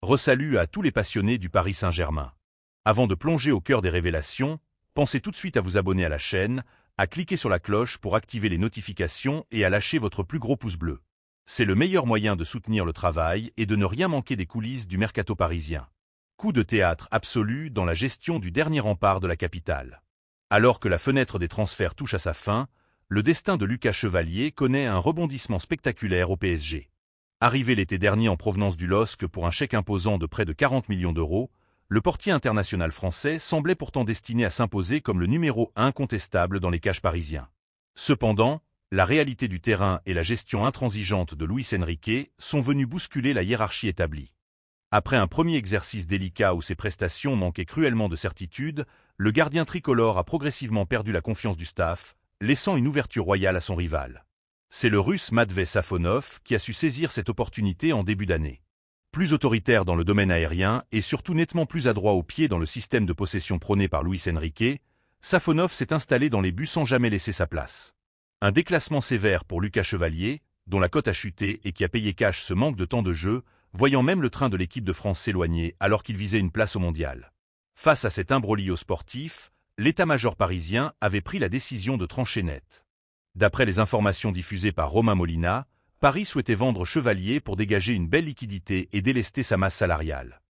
Re-salut à tous les passionnés du Paris Saint-Germain. Avant de plonger au cœur des révélations, pensez tout de suite à vous abonner à la chaîne, à cliquer sur la cloche pour activer les notifications et à lâcher votre plus gros pouce bleu. C'est le meilleur moyen de soutenir le travail et de ne rien manquer des coulisses du mercato parisien. Coup de théâtre absolu dans la gestion du dernier rempart de la capitale. Alors que la fenêtre des transferts touche à sa fin, le destin de Lucas Chevalier connaît un rebondissement spectaculaire au PSG. Arrivé l'été dernier en provenance du LOSC pour un chèque imposant de près de 40 millions d'euros, le portier international français semblait pourtant destiné à s'imposer comme le numéro 1 incontestable dans les cages parisiens. Cependant, la réalité du terrain et la gestion intransigeante de Luis Enrique sont venues bousculer la hiérarchie établie. Après un premier exercice délicat où ses prestations manquaient cruellement de certitude, le gardien tricolore a progressivement perdu la confiance du staff, laissant une ouverture royale à son rival. C'est le Russe Matvei Safonov qui a su saisir cette opportunité en début d'année. Plus autoritaire dans le domaine aérien et surtout nettement plus adroit au pied dans le système de possession prôné par Luis Enrique, Safonov s'est installé dans les buts sans jamais laisser sa place. Un déclassement sévère pour Lucas Chevalier, dont la cote a chuté et qui a payé cash ce manque de temps de jeu, voyant même le train de l'équipe de France s'éloigner alors qu'il visait une place au mondial. Face à cet imbroglio sportif, l'état-major parisien avait pris la décision de trancher net. D'après les informations diffusées par Romain Molina, Paris souhaitait vendre Chevalier pour dégager une belle liquidité et délester sa masse salariale.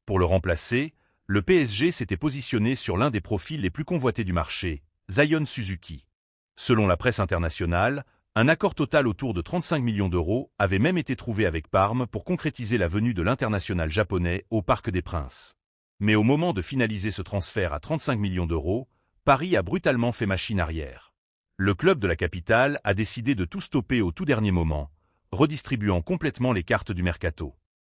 Pour le remplacer, le PSG s'était positionné sur l'un des profils les plus convoités du marché, Zion Suzuki. Selon la presse internationale, un accord total autour de 35 millions d'euros avait même été trouvé avec Parme pour concrétiser la venue de l'international japonais au Parc des Princes. Mais au moment de finaliser ce transfert à 35 millions d'euros, Paris a brutalement fait machine arrière. Le club de la capitale a décidé de tout stopper au tout dernier moment, redistribuant complètement les cartes du mercato.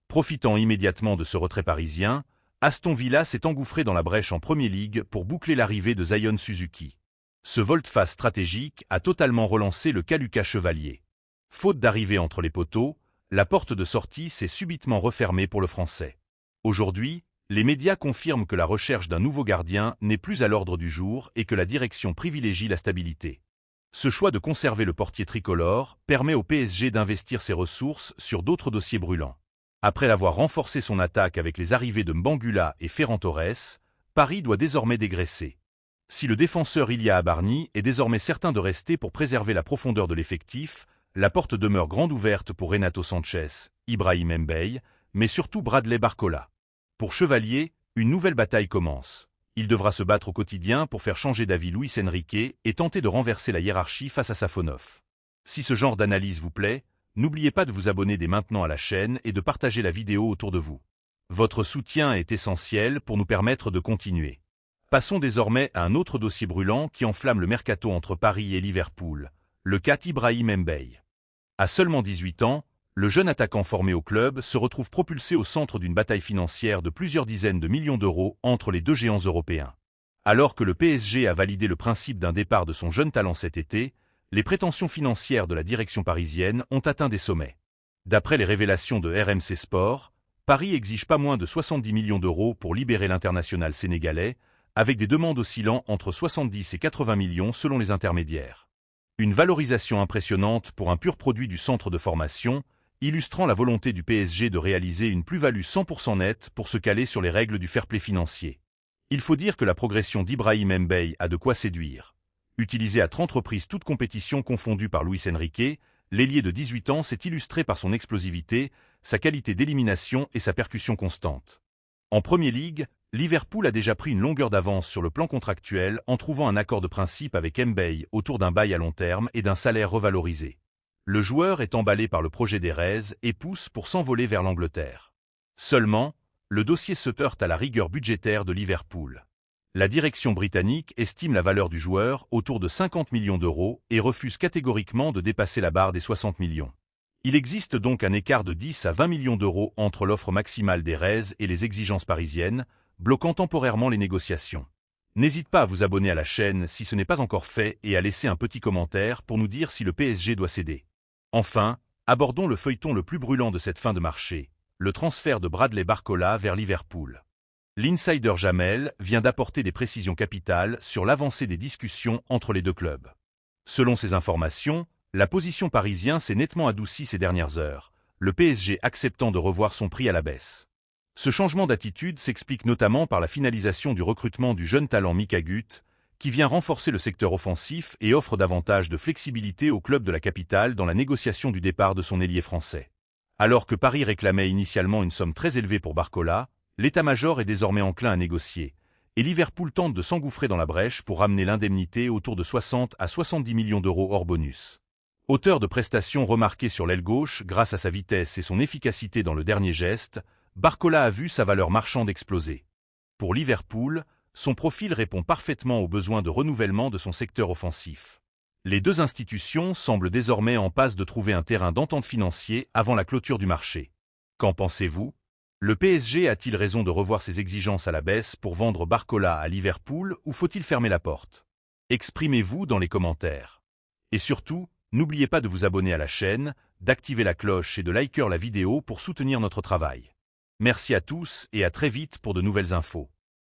Profitant immédiatement de ce retrait parisien, Aston Villa s'est engouffré dans la brèche en Premier League pour boucler l'arrivée de Zion Suzuki. Ce volte-face stratégique a totalement relancé le cas Lucas Chevalier. Faute d'arrivée entre les poteaux, la porte de sortie s'est subitement refermée pour le Français. Aujourd'hui, les médias confirment que la recherche d'un nouveau gardien n'est plus à l'ordre du jour et que la direction privilégie la stabilité. Ce choix de conserver le portier tricolore permet au PSG d'investir ses ressources sur d'autres dossiers brûlants. Après avoir renforcé son attaque avec les arrivées de Mbangula et Ferran Torres, Paris doit désormais dégraisser. Si le défenseur Ilia Abarni est désormais certain de rester pour préserver la profondeur de l'effectif, la porte demeure grande ouverte pour Renato Sanchez, Ibrahim Mbaye, mais surtout Bradley Barcola. Pour Chevalier, une nouvelle bataille commence. Il devra se battre au quotidien pour faire changer d'avis Luis Enrique et tenter de renverser la hiérarchie face à Safonov. Si ce genre d'analyse vous plaît, n'oubliez pas de vous abonner dès maintenant à la chaîne et de partager la vidéo autour de vous. Votre soutien est essentiel pour nous permettre de continuer. Passons désormais à un autre dossier brûlant qui enflamme le mercato entre Paris et Liverpool, le cas Ibrahim Mbaye. À seulement 18 ans, le jeune attaquant formé au club se retrouve propulsé au centre d'une bataille financière de plusieurs dizaines de millions d'euros entre les deux géants européens. Alors que le PSG a validé le principe d'un départ de son jeune talent cet été, les prétentions financières de la direction parisienne ont atteint des sommets. D'après les révélations de RMC Sport, Paris exige pas moins de 70 millions d'euros pour libérer l'international sénégalais, avec des demandes oscillant entre 70 et 80 millions selon les intermédiaires. Une valorisation impressionnante pour un pur produit du centre de formation, illustrant la volonté du PSG de réaliser une plus-value 100% nette pour se caler sur les règles du fair-play financier. Il faut dire que la progression d'Ibrahim Mbaye a de quoi séduire. Utilisé à 30 reprises toutes compétitions confondues par Luis Enrique, l'ailier de 18 ans s'est illustré par son explosivité, sa qualité d'élimination et sa percussion constante. En Premier League, Liverpool a déjà pris une longueur d'avance sur le plan contractuel en trouvant un accord de principe avec Mbaye autour d'un bail à long terme et d'un salaire revalorisé. Le joueur est emballé par le projet d'Erez et pousse pour s'envoler vers l'Angleterre. Seulement, le dossier se heurte à la rigueur budgétaire de Liverpool. La direction britannique estime la valeur du joueur autour de 50 millions d'euros et refuse catégoriquement de dépasser la barre des 60 millions. Il existe donc un écart de 10 à 20 millions d'euros entre l'offre maximale d'Erez et les exigences parisiennes, bloquant temporairement les négociations. N'hésite pas à vous abonner à la chaîne si ce n'est pas encore fait et à laisser un petit commentaire pour nous dire si le PSG doit céder. Enfin, abordons le feuilleton le plus brûlant de cette fin de marché, le transfert de Bradley Barcola vers Liverpool. L'insider Jamel vient d'apporter des précisions capitales sur l'avancée des discussions entre les deux clubs. Selon ces informations, la position parisienne s'est nettement adoucie ces dernières heures, le PSG acceptant de revoir son prix à la baisse. Ce changement d'attitude s'explique notamment par la finalisation du recrutement du jeune talent Mika Gut, qui vient renforcer le secteur offensif et offre davantage de flexibilité au club de la capitale dans la négociation du départ de son ailier français. Alors que Paris réclamait initialement une somme très élevée pour Barcola, l'état-major est désormais enclin à négocier, et Liverpool tente de s'engouffrer dans la brèche pour ramener l'indemnité autour de 60 à 70 millions d'euros hors bonus. Auteur de prestations remarquées sur l'aile gauche grâce à sa vitesse et son efficacité dans le dernier geste, Barcola a vu sa valeur marchande exploser. Pour Liverpool, son profil répond parfaitement aux besoins de renouvellement de son secteur offensif. Les deux institutions semblent désormais en passe de trouver un terrain d'entente financier avant la clôture du marché. Qu'en pensez-vous? Le PSG a-t-il raison de revoir ses exigences à la baisse pour vendre Barcola à Liverpool ou faut-il fermer la porte? Exprimez-vous dans les commentaires. Et surtout, n'oubliez pas de vous abonner à la chaîne, d'activer la cloche et de liker la vidéo pour soutenir notre travail. Merci à tous et à très vite pour de nouvelles infos.